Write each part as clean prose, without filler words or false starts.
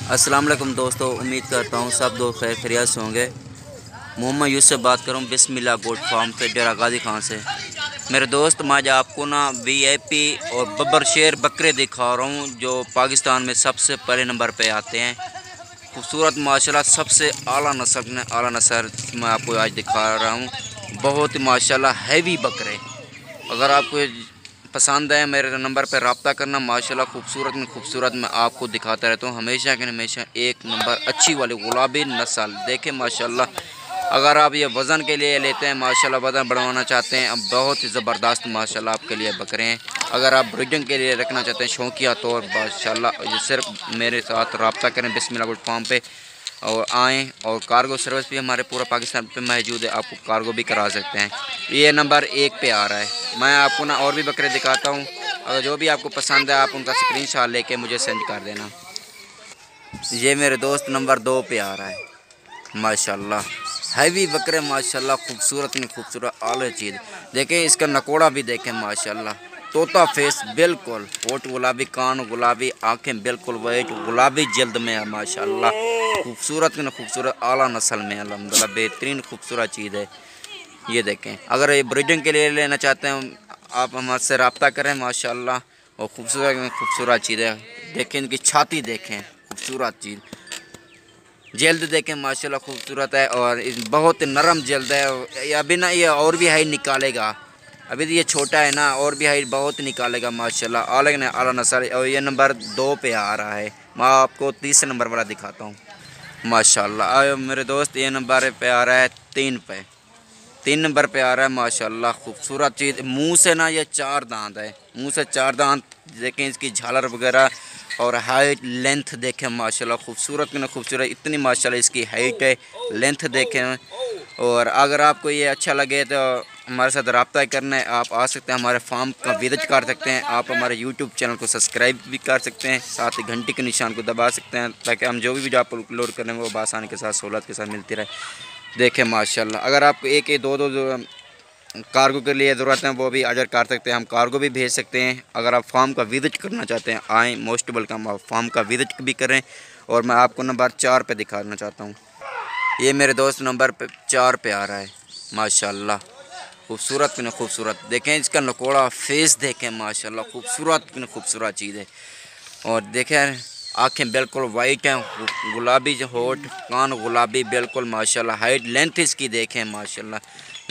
अस्सलाम वालेकुम दोस्तों, उम्मीद करता हूँ सब दोस्त खैर खैरियत से होंगे। मोहम्मद यूसुफ से बात करूँ बिस्मिल्लाह गोट फार्म से डेरा गाजी खान से। मेरे दोस्त मैं आज आपको ना वीआईपी और बब्बर शेर बकरे दिखा रहा हूँ जो पाकिस्तान में सबसे पहले नंबर पे आते हैं। खूबसूरत माशाल्लाह सबसे आला नस्ल मैं आपको आज दिखा रहा हूँ। बहुत ही माशाल्लाह हैवी बकरे। अगर आपको पसंद है मेरे नंबर पर रब्ता करना। माशाल्लाह खूबसूरत मैं आपको दिखाता रहता हूँ हमेशा के हमेशा। एक नंबर अच्छी वाली गुलाबी नस्ल देखें माशाल्लाह। अगर आप ये वज़न के लिए लेते हैं माशाल्लाह, वज़न बढ़वाना चाहते हैं, अब बहुत ही ज़बरदस्त माशाल्लाह आपके लिए बकरे हैं। अगर आप ब्रीडिंग के लिए रखना चाहते हैं शौकिया तौर माशाल्लाह, ये सिर्फ मेरे साथ रब्ता करें बिस्मिल्लाह गोट फार्म पे और आएँ। और कार्गो सर्विस भी हमारे पूरा पाकिस्तान पे मौजूद है, आपको कार्गो भी करा सकते हैं। ये नंबर 1 पे आ रहा है। मैं आपको ना और भी बकरे दिखाता हूँ, अगर जो भी आपको पसंद है आप उनका स्क्रीनशॉट लेके मुझे सेंड कर देना। ये मेरे दोस्त नंबर 2 पे आ रहा है माशाल्लाह। हैवी बकरे माशाल्लाह, खूबसूरत में खूबसूरत आले चीज़ देखें। इसका नकोड़ा भी देखें माशाल्लाह, तोता फेस बिल्कुल, होठ गुलाबी, कान गुलाबी, आंखें बिल्कुल वाइट, गुलाबी जल्द में है माशाल्लाह। खूबसूरत में खूबसूरत आला नस्ल में अल्हम्दुलिल्लाह बेहतरीन खूबसूरत चीज़ है। ये देखें, अगर ये ब्रीडिंग के लिए लेना चाहते हैं आप हमसे रब्ता करें माशाल्लाह। और खूबसूरत में खूबसूरत चीज़ है। देखें इनकी छाती देखें, खूबसूरत चीज़, जल्द देखें माशाल्लाह खूबसूरत है और बहुत नरम जल्द है। अभी ना ये और भी हाइट निकालेगा, अभी तो ये छोटा है ना, और भी हाइट बहुत निकालेगा माशाल्लाह। अलग ने आला नस्ल। और ये नंबर 2 पे आ रहा है। मैं आपको तीसरे नंबर वाला दिखाता हूँ माशाल्लाह। मेरे दोस्त ये नंबर पे आ रहा है 3 नंबर पे आ रहा है माशाल्लाह। खूबसूरत चीज़, मुंह से ना ये 4 दांत है, मुंह से 4 दांत देखें। इसकी झालर वगैरह और हाइट लेंथ देखें माशाल्लाह, खूबसूरत में खूबसूरत इतनी माशाल्लाह इसकी हाइट है, लेंथ देखें। और अगर आपको ये अच्छा लगे तो हमारे साथ रब्ता करना है, आप आ सकते हैं हमारे फार्म का विजिट कर सकते हैं। आप हमारे यूट्यूब चैनल को सब्सक्राइब भी कर सकते हैं, साथ ही घंटी के निशान को दबा सकते हैं ताकि हम जो भी वीडियो आप अपलोड करें वो आसानी के साथ सहूलत के साथ मिलती रहे। देखें माशाल्लाह, अगर आपको एक दो कार्गो के लिए ज़रूरत है वो भी ऑर्डर कर सकते हैं, हम कार्गो भी भेज सकते हैं। अगर आप फार्म का विजिट करना चाहते हैं आएँ, मोस्ट वेलकम, आप फार्म का विजिट भी करें। और मैं आपको नंबर 4 पे दिखाना चाहता हूँ। ये मेरे दोस्त नंबर 4 पे आ रहा है माशाल्लाह। खूबसूरत में खूबसूरत देखें, इसका नकोड़ा फेस देखें माशाल्लाह, खूबसूरत में खूबसूरत चीज़ है। और देखें आँखें बिल्कुल वाइट हैं, गुलाबी होठ, कान गुलाबी बिल्कुल माशाल्लाह। हाइट लेंथ इसकी देखें माशाल्लाह,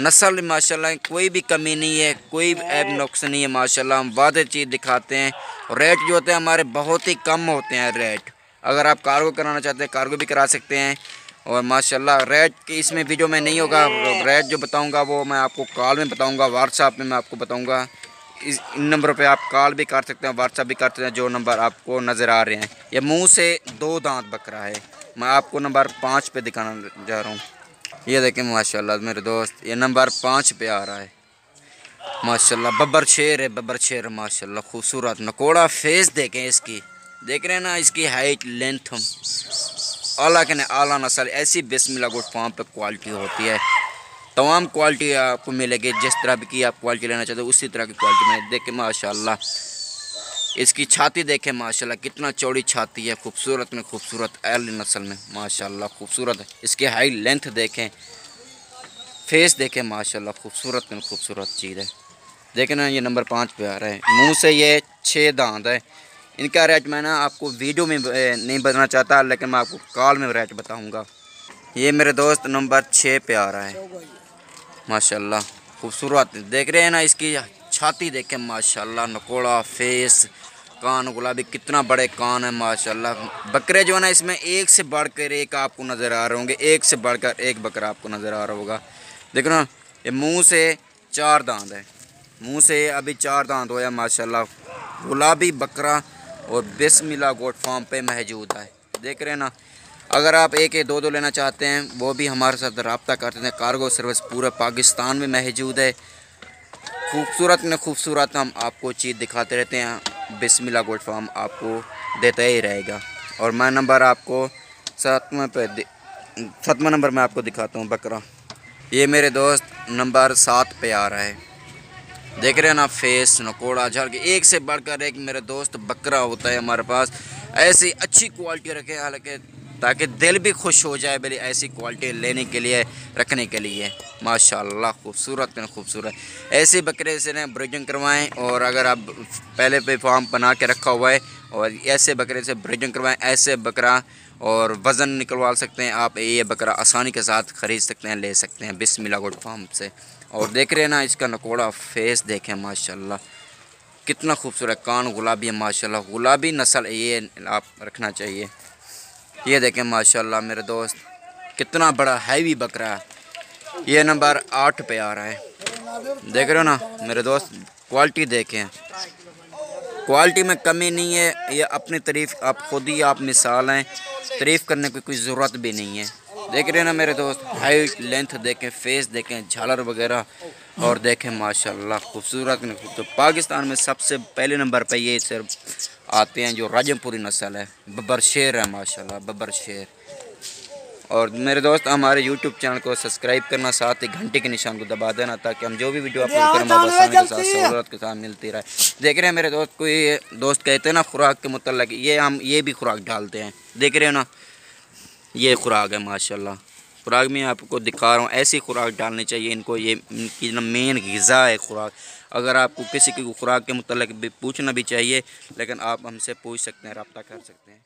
नस्ल माशाल्लाह कोई भी कमी नहीं है, कोई ऐब नुक्स नहीं है माशाल्लाह। हम वादे चीज़ दिखाते हैं। रेट जो होते हैं हमारे बहुत ही कम होते हैं रेट। अगर आप कार्गो कराना चाहते हैं कार्गो भी करा सकते हैं। और माशाल्लाह रेट की इसमें वीडियो में नहीं होगा, रेट जो बताऊंगा वो मैं आपको कॉल में बताऊंगा, व्हाट्सएप में मैं आपको बताऊंगा। इन नंबर पे आप कॉल भी कर सकते हैं, व्हाट्सएप भी कर सकते हैं, जो नंबर आपको नज़र आ रहे हैं। ये मुंह से 2 दांत बकरा है। मैं आपको नंबर 5 पे दिखाना जा रहा हूँ। ये देखें माशाल्लाह मेरे दोस्त, ये नंबर 5 पे आ रहा है माशाल्लाह। बब्बर शेर माशाल्लाह, खूबसूरत नकोड़ा फेस देखें इसकी, देख रहे हैं ना इसकी हाइट लेंथ। आला के आला नस्ल ऐसी बिस्मिल्लाह गोट फार्म पे क्वालिटी होती है। तमाम क्वालिटी आपको मिलेगी, जिस तरह की आप क्वालिटी लेना चाहते हो उसी तरह की क्वालिटी में। देखें माशाल्लाह इसकी छाती देखें माशाल्लाह, कितना चौड़ी छाती है, खूबसूरत में खूबसूरत एल नस्ल में माशाल्लाह खूबसूरत है। इसकी हाइट लेंथ देखें, फेस देखें माशाल्लाह, खूबसूरत में खूबसूरत चीज़ है। देखें ना ये नंबर 5 पे आ रहा है, मुँह से ये 6 दांत है। इनका रेट मैं ना आपको वीडियो में नहीं बताना चाहता, लेकिन मैं आपको कॉल में रेट बताऊंगा। ये मेरे दोस्त नंबर 6 पे आ रहा है माशाल्लाह। खूबसूरत देख रहे हैं ना, इसकी छाती देखें माशाल्लाह, नकोड़ा फेस, कान गुलाबी, कितना बड़े कान है माशाल्लाह। बकरे जो है ना इसमें एक से बढ़कर एक आपको नज़र आ रहे होंगे, एक से बढ़कर एक बकरा आपको नज़र आ रहा होगा। देखो ना ये मुँह से 4 दांत है, मुँह से अभी 4 दांत होया माशाल्लाह। गुलाबी बकरा और बिस्मिल्लाह गोट फार्म पे मौजूद है। देख रहे हैं ना, अगर आप एक दो लेना चाहते हैं वो भी हमारे साथ रब्ता करते हैं। कार्गो सर्विस पूरे पाकिस्तान में मौजूद है। खूबसूरत में खूबसूरत हम आपको चीज़ दिखाते रहते हैं। बिस्मिल्लाह गोट फार्म आपको देता ही रहेगा। और मैं नंबर आपको 7वां नंबर में आपको दिखाता हूँ बकरा। ये मेरे दोस्त नंबर 7 पे आ रहा है। देख रहे हैं ना फेस, नकोड़ा, झाड़ के एक से बढ़कर एक मेरे दोस्त बकरा होता है हमारे पास। ऐसी अच्छी क्वालिटी रखें, हालांकि ताकि दिल भी खुश हो जाए मेरी ऐसी क्वालिटी लेने के लिए, रखने के लिए। माशाल्लाह खूबसूरत खूबसूरत ऐसे बकरे से न ब्रीडिंग करवाएं। और अगर आप पहले पे फार्म बना के रखा हुआ है और ऐसे बकरे से ब्रीडिंग करवाएं, ऐसे बकरा और वज़न निकलवा सकते हैं आप। ये बकरा आसानी के साथ ख़रीद सकते हैं, ले सकते हैं बिस्मिल्लाह गोट फार्म से। और देख रहे हैं ना इसका नकोड़ा फेस देखें माशाल्लाह कितना खूबसूरत, कान गुलाबी है माशाल्लाह, गुलाबी नस्ल ये आप रखना चाहिए। ये देखें माशाल्लाह मेरे दोस्त कितना बड़ा हैवी बकरा है। ये नंबर 8 पे आ रहा है, देख रहे हो ना मेरे दोस्त। क्वालिटी देखें, क्वालिटी में कमी नहीं है। ये अपनी तारीफ़ आप खुद ही आप मिसाल हैं, तारीफ़ करने की कोई ज़रूरत भी नहीं है। देख रहे हैं ना मेरे दोस्त, हाइट लेंथ देखें, फेस देखें, झालर वगैरह, और देखें माशाल्लाह खूबसूरत। तो पाकिस्तान में सबसे पहले नंबर पे ये सिर्फ आते हैं जो राजमपुरी नस्ल है, बब्बर शेर है माशाल्लाह, बब्बर शेर। और मेरे दोस्त हमारे YouTube चैनल को सब्सक्राइब करना, साथ ही घंटे के निशान को दबा देना, ताकि हम जो भी वीडियो अपलोड करें आसानी के साथ सहूलत के साथ मिलती रहे। देख रहे हैं मेरे दोस्त, कोई दोस्त कहते हैं ना खुराक के मुतल्लिक़, ये हम ये भी खुराक डालते हैं। देख रहे हो ना ये खुराक है माशाल्लाह। खुराक में आपको दिखा रहा हूँ, ऐसी खुराक डालनी चाहिए इनको, ये इनकी मेन ग़िज़ा है खुराक। अगर आपको किसी की खुराक के मुतल्लिक़ भी पूछना भी चाहिए, लेकिन आप हमसे पूछ सकते हैं, रब्ता कर सकते हैं।